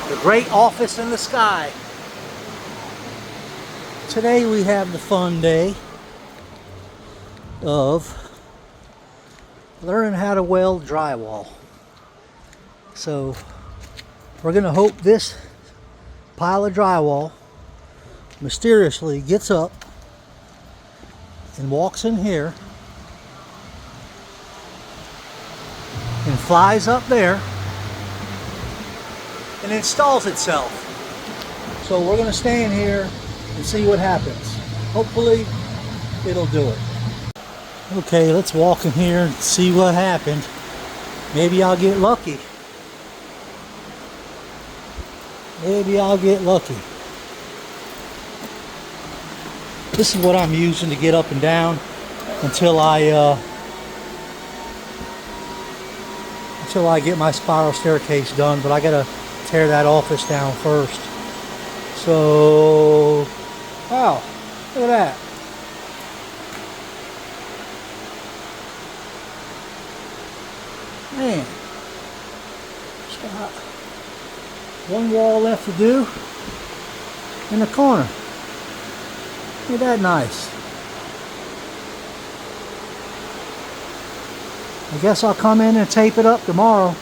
The great office in the sky. Today we have the fun day of learning how to weld drywall. So we're going to hope this pile of drywall mysteriously gets up and walks in here and flies up there and installs itself. So we're going to stand here and see what happens. Hopefully it'll do it. Okay, let's walk in here and see what happened. Maybe I'll get lucky. Maybe I'll get lucky. This is what I'm using to get up and down until I get my spiral staircase done, but I gotta tear that office down first. So, wow, look at that. Man, just got one wall left to do in the corner. Ain't that nice? I guess I'll come in and tape it up tomorrow.